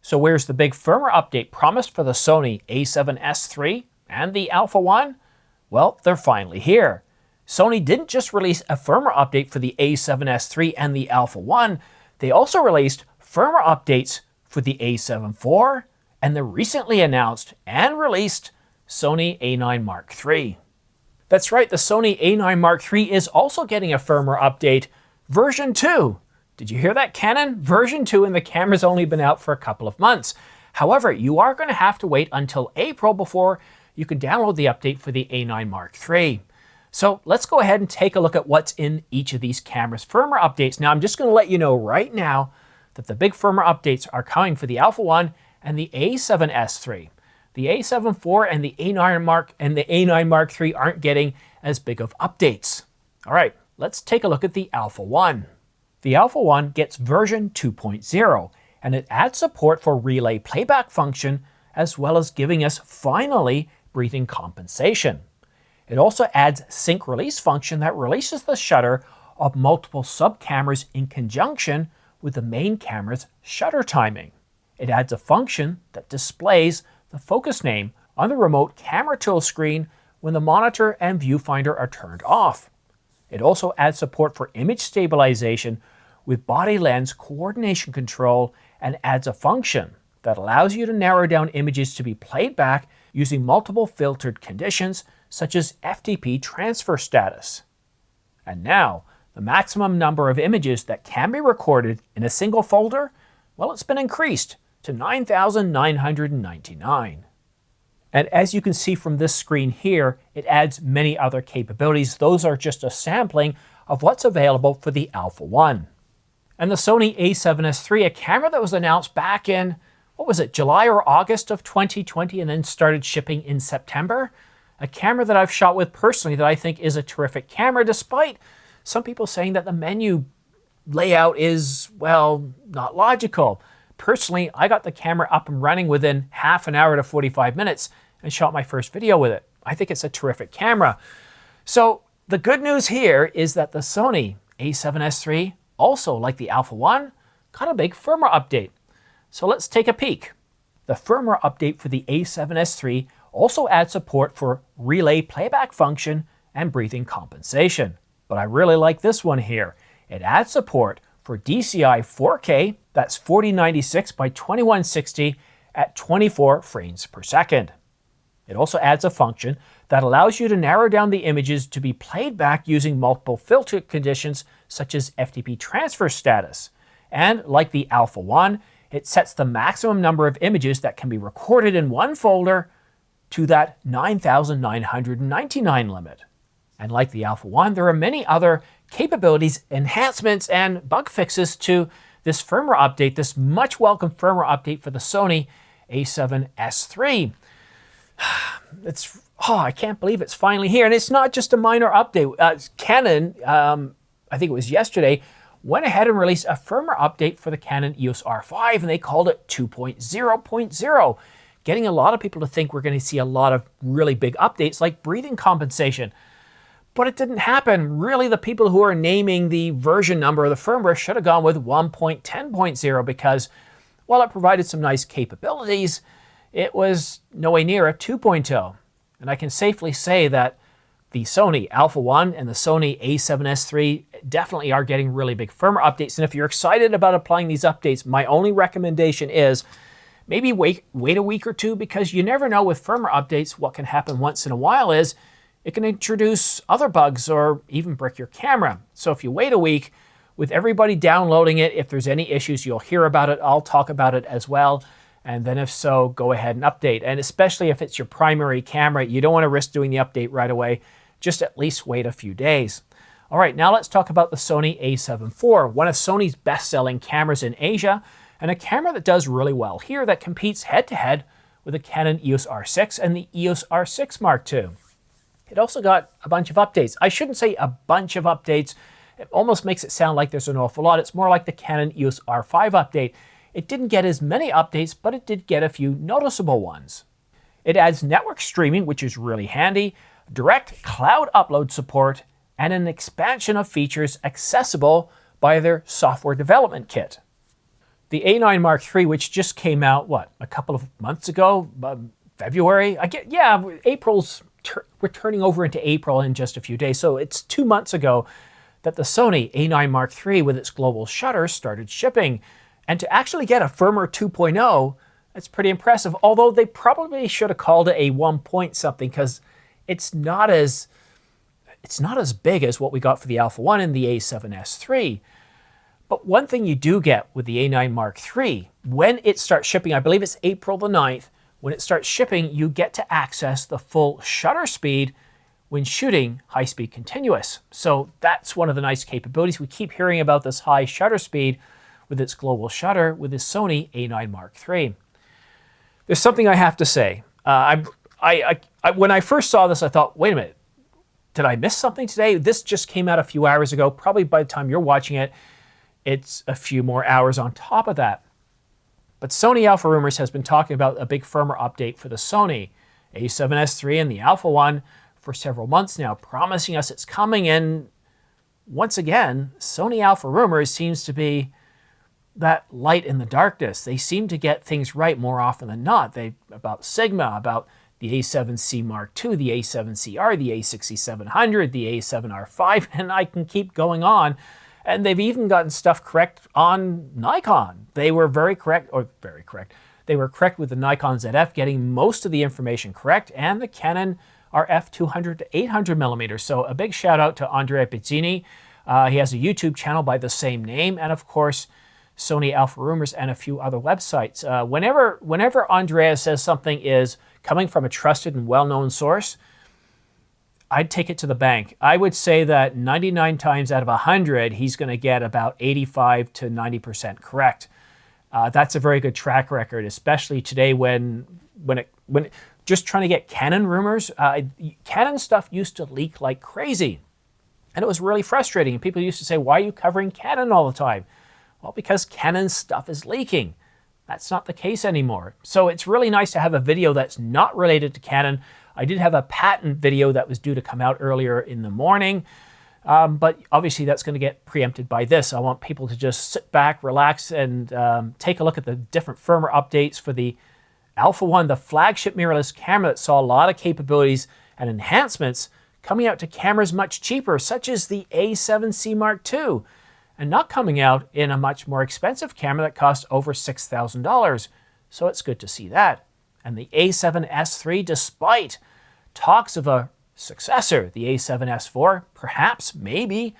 So where's the big firmware update promised for the Sony A7S III and the Alpha One? Well, they're finally here. Sony didn't just release a firmware update for the A7S III and the Alpha One, they also released firmware updates for the A7 IV and the recently announced and released Sony A9 Mark III. That's right, the Sony A9 Mark III is also getting a firmware update, version 2. Did you hear that, Canon? Version 2, and the camera's only been out for a couple of months. However, you are going to have to wait until April before you can download the update for the A9 Mark III. So let's go ahead and take a look at what's in each of these cameras' firmware updates. Now, I'm just going to let you know right now that the big firmware updates are coming for the Alpha One and the A7S III. The A7 IV and the A9 Mark III aren't getting as big of updates. All right, let's take a look at the Alpha One. The Alpha One gets version 2.0, and it adds support for relay playback function, as well as giving us, finally, breathing compensation. It also adds sync release function that releases the shutter of multiple sub-cameras in conjunction with the main camera's shutter timing. It adds a function that displays the focus name on the remote camera tool screen when the monitor and viewfinder are turned off. It also adds support for image stabilization with body lens coordination control, and adds a function that allows you to narrow down images to be played back using multiple filtered conditions such as FTP transfer status. And now, the maximum number of images that can be recorded in a single folder, well, it's been increased to 9,999. And as you can see from this screen here, it adds many other capabilities. Those are just a sampling of what's available for the Alpha One. And the Sony A7S III, a camera that was announced back in, what was it, July or August of 2020 and then started shipping in September? A camera that I've shot with personally that I think is a terrific camera, despite some people saying that the menu layout is, well, not logical. Personally, I got the camera up and running within half an hour to 45 minutes and shot my first video with it. I think it's a terrific camera. So the good news here is that the Sony A7S III, also like the Alpha One, got a big firmware update. So let's take a peek. The firmware update for the A7S III also adds support for relay playback function and breathing compensation. But I really like this one here. It adds support for DCI 4K, that's 4096 by 2160 at 24 frames per second. It also adds a function that allows you to narrow down the images to be played back using multiple filter conditions such as FTP transfer status. And like the Alpha One, it sets the maximum number of images that can be recorded in one folder to that 9,999 limit. And like the Alpha One, there are many other capabilities, enhancements, and bug fixes to this firmware update, this much welcome firmware update for the Sony A7S III. I can't believe it's finally here. And it's not just a minor update. Canon, I think it was yesterday, went ahead and released a firmware update for the Canon EOS R5, and they called it 2.0.0, getting a lot of people to think we're going to see a lot of really big updates like breathing compensation. But it didn't happen. Really, the people who are naming the version number of the firmware should have gone with 1.10.0 because while it provided some nice capabilities, it was nowhere near a 2.0. And I can safely say that the Sony Alpha One and the Sony A7S III definitely are getting really big firmware updates. And if you're excited about applying these updates, my only recommendation is maybe wait a week or two, because you never know with firmware updates. What can happen once in a while is it can introduce other bugs or even brick your camera. So if you wait a week, with everybody downloading it, if there's any issues, you'll hear about it. I'll talk about it as well. And then if so, go ahead and update. And especially if it's your primary camera, you don't want to risk doing the update right away. Just at least wait a few days. All right, now let's talk about the Sony A7 IV, one of Sony's best-selling cameras in Asia, and a camera that does really well here that competes head-to-head with the Canon EOS R6 and the EOS R6 Mark II. It also got a bunch of updates. I shouldn't say a bunch of updates. It almost makes it sound like there's an awful lot. It's more like the Canon EOS R5 update. It didn't get as many updates, but it did get a few noticeable ones. It adds network streaming, which is really handy, direct cloud upload support, and an expansion of features accessible by their software development kit. the A9 Mark III, which just came out, what, a couple of months ago? February? We're turning over into April in just a few days. So it's 2 months ago that the Sony A9 Mark III with its global shutter started shipping. And to actually get a Firmware 2.0, that's pretty impressive. Although they probably should have called it a 1 point something, because it's not as big as what we got for the Alpha 1 and the A7S III. But one thing you do get with the A9 Mark III, when it starts shipping, I believe it's April the 9th, when it starts shipping, you get to access the full shutter speed when shooting high-speed continuous. So that's one of the nice capabilities. We keep hearing about this high shutter speed with its global shutter with this Sony A9 Mark III. There's something I have to say. When I first saw this, I thought, wait a minute, did I miss something today? This just came out a few hours ago. Probably by the time you're watching it, it's a few more hours on top of that. But Sony Alpha Rumors has been talking about a big firmware update for the Sony A7S III and the Alpha 1 for several months now, promising us it's coming. And once again, Sony Alpha Rumors seems to be that light in the darkness. They seem to get things right more often than not. About Sigma, about the A7C Mark II, the A7CR, the A6700, the A7R5, and I can keep going on. And they've even gotten stuff correct on Nikon. They were very correct. They were correct with the Nikon ZF, getting most of the information correct, and the Canon RF 200 to 800 millimeters. So a big shout out to Andrea Pizzini. He has a YouTube channel by the same name, and of course, Sony Alpha Rumors and a few other websites. Whenever Andrea says something is coming from a trusted and well-known source, I'd take it to the bank. I would say that 99 times out of 100, he's going to get about 85 to 90% correct. That's a very good track record, especially today when just trying to get Canon rumors. Canon stuff used to leak like crazy, and it was really frustrating. And people used to say, "Why are you covering Canon all the time?" Well, because Canon stuff is leaking. That's not the case anymore. So it's really nice to have a video that's not related to Canon. I did have a patent video that was due to come out earlier in the morning, but obviously that's going to get preempted by this. I want people to just sit back, relax, and take a look at the different firmware updates for the Alpha 1, the flagship mirrorless camera that saw a lot of capabilities and enhancements coming out to cameras much cheaper, such as the A7C Mark II, and not coming out in a much more expensive camera that costs over $6,000. So it's good to see that. And the A7S III, despite talks of a successor, the A7S IV, perhaps, maybe,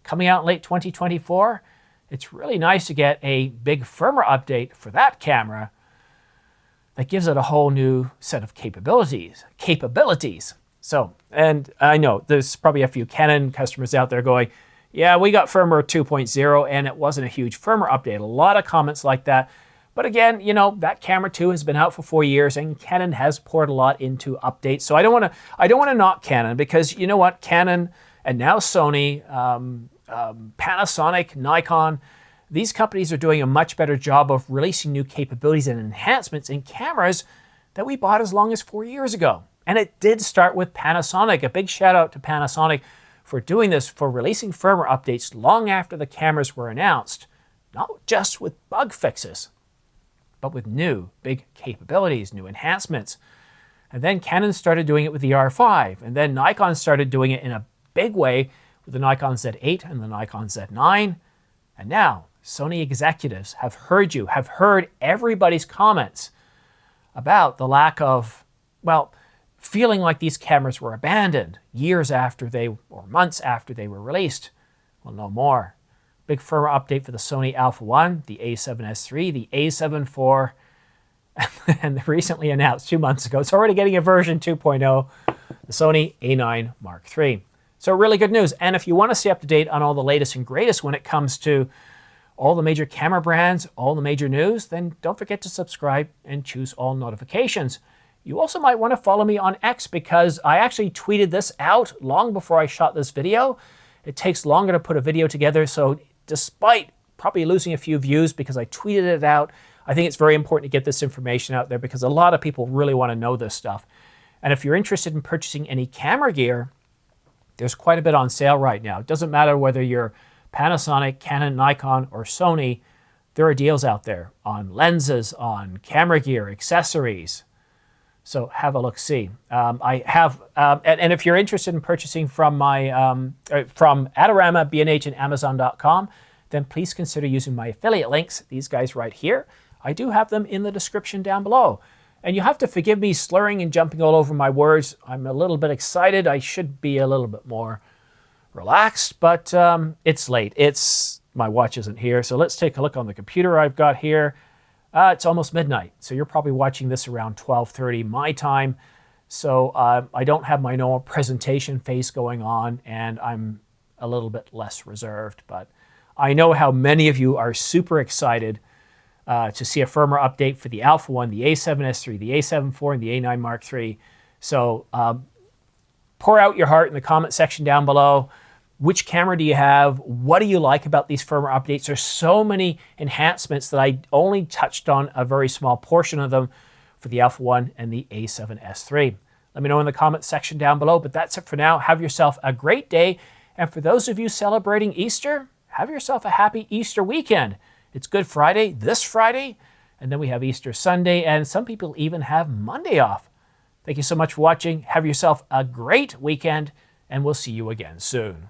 coming out in late 2024, it's really nice to get a big firmware update for that camera that gives it a whole new set of capabilities. So, and I know there's probably a few Canon customers out there going, yeah, we got firmware 2.0 and it wasn't a huge firmware update. A lot of comments like that. But again, you know, that camera too has been out for 4 years, and Canon has poured a lot into updates. So I don't want to knock Canon, because you know what, Canon and now Sony, Panasonic, Nikon, these companies are doing a much better job of releasing new capabilities and enhancements in cameras that we bought as long as 4 years ago. And it did start with Panasonic. A big shout out to Panasonic for doing this, for releasing firmware updates long after the cameras were announced, not just with bug fixes, but with new big capabilities, new enhancements. And then Canon started doing it with the R5, and then Nikon started doing it in a big way with the Nikon Z8 and the Nikon Z9. And now Sony executives have heard you, have heard everybody's comments about the lack of, well, feeling like these cameras were abandoned years after or months after they were released. Well, no more. Big firmware update for the Sony Alpha 1, the A7S III, the A7 IV, and recently announced 2 months ago, it's already getting a version 2.0, the Sony A9 Mark III. So really good news. And if you want to stay up to date on all the latest and greatest when it comes to all the major camera brands, all the major news, then don't forget to subscribe and choose all notifications. You also might want to follow me on X, because I actually tweeted this out long before I shot this video. It takes longer to put a video together, so despite probably losing a few views because I tweeted it out, I think it's very important to get this information out there, because a lot of people really want to know this stuff. And if you're interested in purchasing any camera gear, there's quite a bit on sale right now. It doesn't matter whether you're Panasonic, Canon, Nikon, or Sony. there are deals out there on lenses, on camera gear, accessories. So have a look-see. I have, and if you're interested in purchasing from from Adorama, B&H, and Amazon.com, then please consider using my affiliate links, these guys right here. I do have them in the description down below. And you have to forgive me slurring and jumping all over my words. I'm a little bit excited. I should be a little bit more relaxed, but it's late. My watch isn't here. So let's take a look on the computer I've got here. It's almost midnight. So you're probably watching this around 12:30 my time. So I don't have my normal presentation face going on, and I'm a little bit less reserved. But I know how many of you are super excited to see a firmware update for the Alpha 1, the A7S III, the A7 IV, and the A9 Mark III. So pour out your heart in the comment section down below. Which camera do you have? What do you like about these firmware updates? There's so many enhancements that I only touched on a very small portion of them for the Alpha 1 and the A7S III. Let me know in the comment section down below, but that's it for now. Have yourself a great day. And for those of you celebrating Easter, have yourself a happy Easter weekend. It's Good Friday this Friday, and then we have Easter Sunday, and some people even have Monday off. Thank you so much for watching. Have yourself a great weekend, and we'll see you again soon.